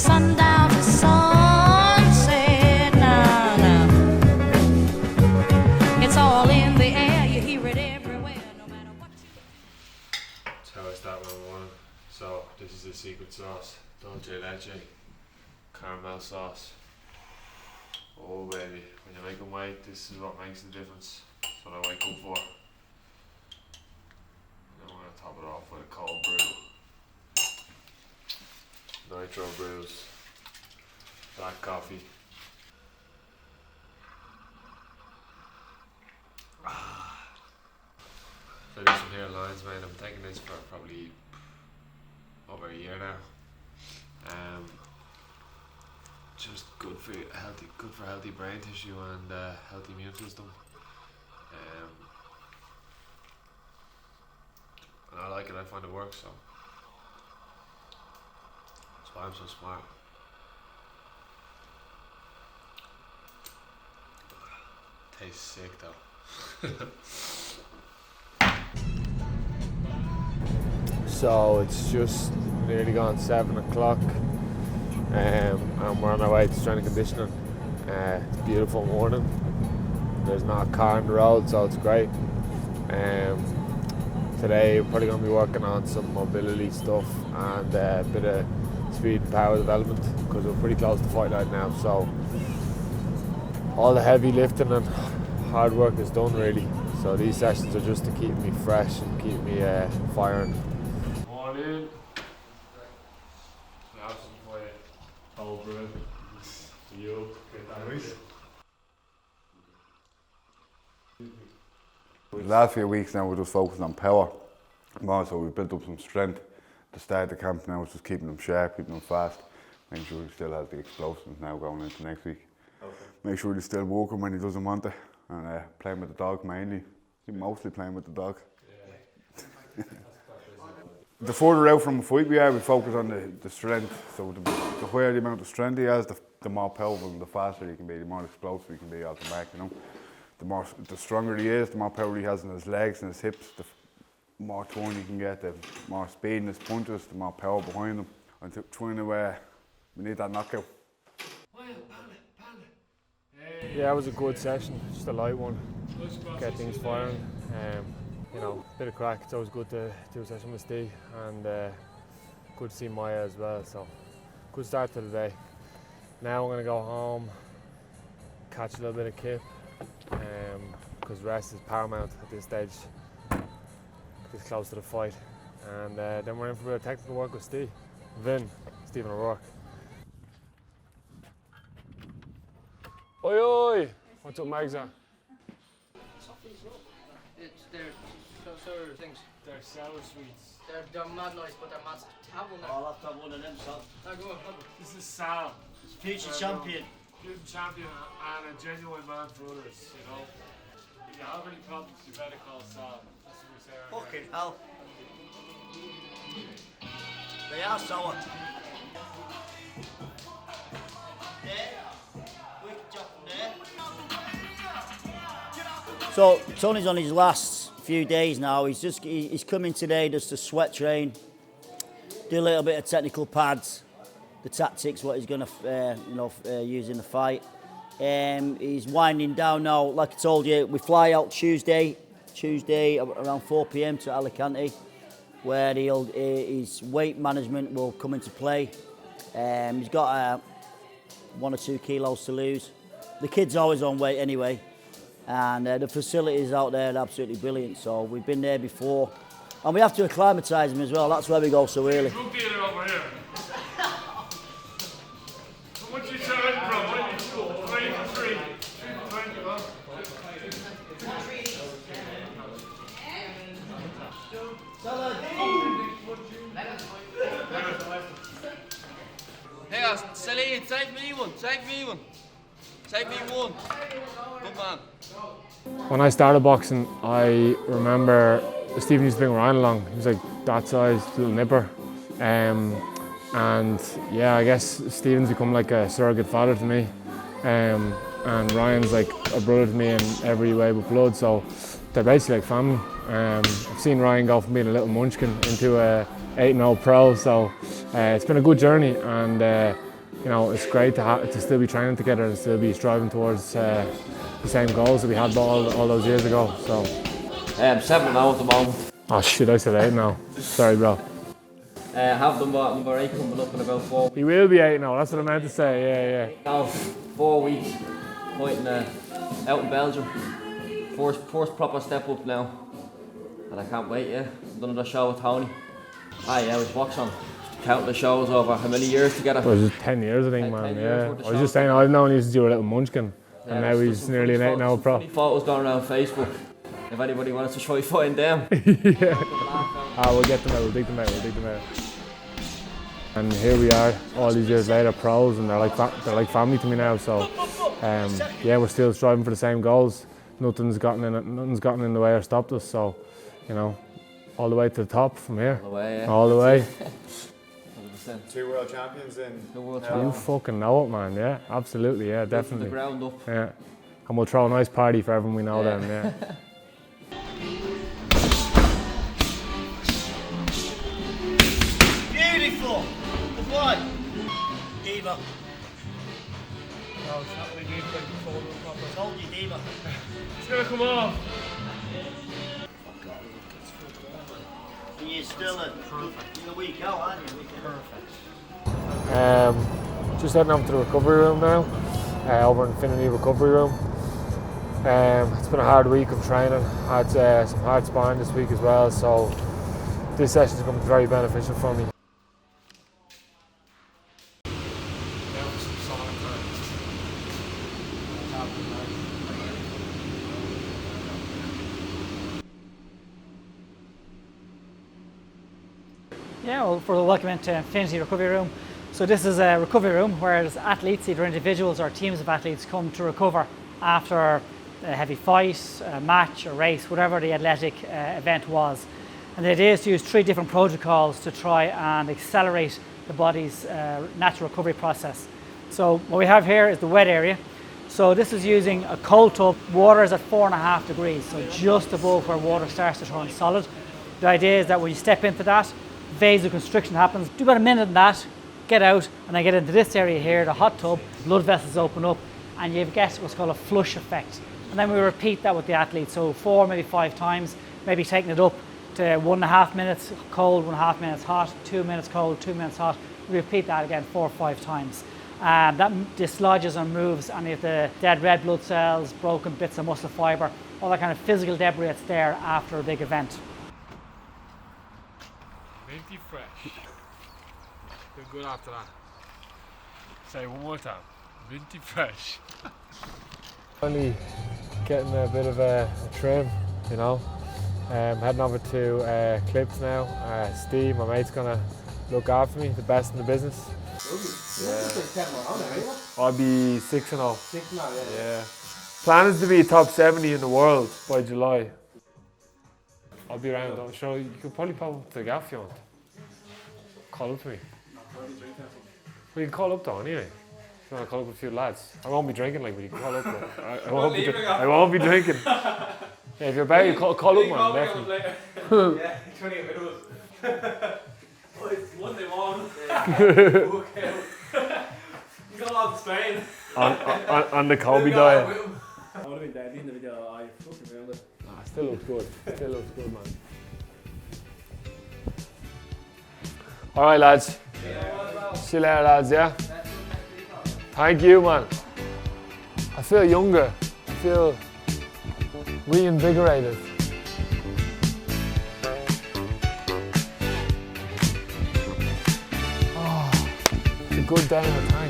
sundown to sunset. Now, now, it's all in the air. You hear it everywhere, no matter what. That's how I start my morning. So this is the secret sauce, dulce leche, caramel sauce. Oh baby, when you make them white, this is what makes the difference. That's what I wake up for. And I'm going to top it off with a cold brew. Nitro brews, black coffee. So these from here lines, man. I'm taking this for probably over a year now. Just good for healthy brain tissue and healthy immune system. And I like it. I find it works. So that's why I'm so smart. Tastes sick though. So it's just nearly gone 7 o'clock. And we're on our way to strength and conditioning. It's a beautiful morning. There's not a car on the road, so it's great. Today we're probably going to be working on some mobility stuff and a bit of speed and power development because we're pretty close to fight night now. So all the heavy lifting and hard work is done really. So these sessions are just to keep me fresh and keep me firing. Morning. Cold brew. You get that right. The last few weeks now we're just focusing on power. So we built up some strength to start the camp now, it's just keeping them sharp, keeping them fast, making sure he still has the explosiveness now going into next week. Okay. Make sure he's still walking when he doesn't want it, and playing with the dog mainly. He's mostly playing with the dog. Yeah. The further out from a fight we are, we focus on the strength. So the higher the amount of strength he has, the more powerful and the faster he can be, the more explosive he can be out the back, you know. The stronger he is, the more power he has in his legs and his hips, the more turn he can get, the more speed in his punches, the more power behind him. And trying to, we need that knockout. Yeah, it was a good session, just a light one. Get things firing. You know, bit of crack. It's always good to do a session with Steve, and good to see Maya as well. So, good start to the day. Now I'm going to go home, catch a little bit of kip, because rest is paramount at this stage, this close to the fight. And then we're in for a bit of technical work with Stephen O'Rourke. Oi oi! What's up, Mags? Sour things. They're sour sweets. They're mad nice, but they're mad terrible now. I'll have to have one of them, son. This is Sal. Future champion. Future champion and a genuine man for others, you know. If you have any problems, you better call Sal. That's what we say around Fucking hell. They are sour. So Tony's on his last few days now. He's coming today just to sweat train, do a little bit of technical pads, the tactics, what he's going to use in the fight. He's winding down now. Like I told you, we fly out Tuesday around 4 p.m. to Alicante, where his weight management will come into play. He's got 1 or 2 kilos to lose. The kid's always on weight anyway. And the facilities out there are absolutely brilliant. So we've been there before, and we have to acclimatise him as well. That's why we go so early. Drug dealer over here. What's your charge from? What are you school? 23. 21. Hey, Salee, take me one. Take me one. Good man. When I started boxing, I remember Stephen used to bring Ryan along. He was like that size, little nipper. And yeah, I guess Stephen's become like a surrogate father to me. And Ryan's like a brother to me in every way but blood, so they're basically like family. I've seen Ryan go from being a little munchkin into a 8-0 pro, so it's been a good journey, and you know, it's great to still be training together and still be striving towards the same goals that we had all those years ago. So 7 now at the moment. oh shit, I said 8 now. Sorry, bro. Have number 8 coming up in about 4 weeks. He will be 8 now. That's what I meant to say. Yeah. Now 4 weeks fighting out in Belgium. First proper step up now, and I can't wait. Yeah, done another show with Tony. I was watching, counting the shows over how many years together. It was just 10 years, I think, man. 10 years Yeah. worth of I was just shows. saying, I've known you since you were a little munchkin, and now he's nearly an 8 now pro. Funny photos going around Facebook. If anybody wants to try fighting them. Yeah. We'll get them out. We'll dig them out. And here we are, all these years later, pros, and they're like family to me now. So, yeah, we're still striving for the same goals. Nothing's gotten in the way or stopped us. So, you know, all the way to the top from here. All the way, yeah. All the way. 100%. 2 world champions in. 2 world You champions. fucking know it, man. Yeah, absolutely. Yeah, From the definitely. ground up. Yeah, and we'll throw a nice party for everyone we know then. Yeah. Beautiful. Good boy. Diva. No, it's not really deep like the photo proper. Told you, Diva. It's gonna come off. You're still in the week out, aren't you? Just heading over to the recovery room now, over in Infinity Recovery Room. It's been a hard week of training. Had some hard sparring this week as well, so this session is going to be very beneficial for me. Yeah, well, for the welcome into Infinity Recovery Room. So this is a recovery room where athletes, either individuals or teams of athletes, come to recover after a heavy fight, a match, a race, whatever the athletic event was. And the idea is to use 3 different protocols to try and accelerate the body's natural recovery process. So what we have here is the wet area. So this is using a cold tub. Water is at 4.5 degrees, so just above where water starts to turn solid. The idea is that when you step into that, vasoconstriction happens. Do about a minute in that, get out, and then get into this area here, the hot tub, blood vessels open up, and you get what's called a flush effect. And then we repeat that with the athlete, so 4, maybe 5 times, maybe taking it up to 1.5 minutes cold, 1.5 minutes hot, 2 minutes cold, 2 minutes hot. We repeat that again 4 or 5 times. That dislodges and removes any of the dead red blood cells, broken bits of muscle fibre, all that kind of physical debris that's there after a big event. Minty fresh. Feel good after that. Say it one more time. Minty fresh. Finally getting a bit of a trim, you know. Heading over to Clips now. Steve, my mate's gonna look after me, the best in the business. Yeah. I'll be 6-0. 6-0, Yeah. Plan is to be top 70 in the world by July. I'll be around. I'm sure you could probably pop up to the gaff if you want. Call up to me. We can call up though anyway. If you want to call up with a few lads. I won't be drinking like, but you can call up. I won't be drinking. Yeah, if you're about, you call up, man. Definitely. Yeah, 28 minutes. Oh, it's Monday morning. Okay. You got on Spain. On the Kobe diet. I would have been dead in the video. I fucking ruined it. Still looks good. Still looks good, man. All right, lads. See you later, lads, yeah? Thank you, man. I feel younger. I feel reinvigorated. Oh, it's a good day in the town.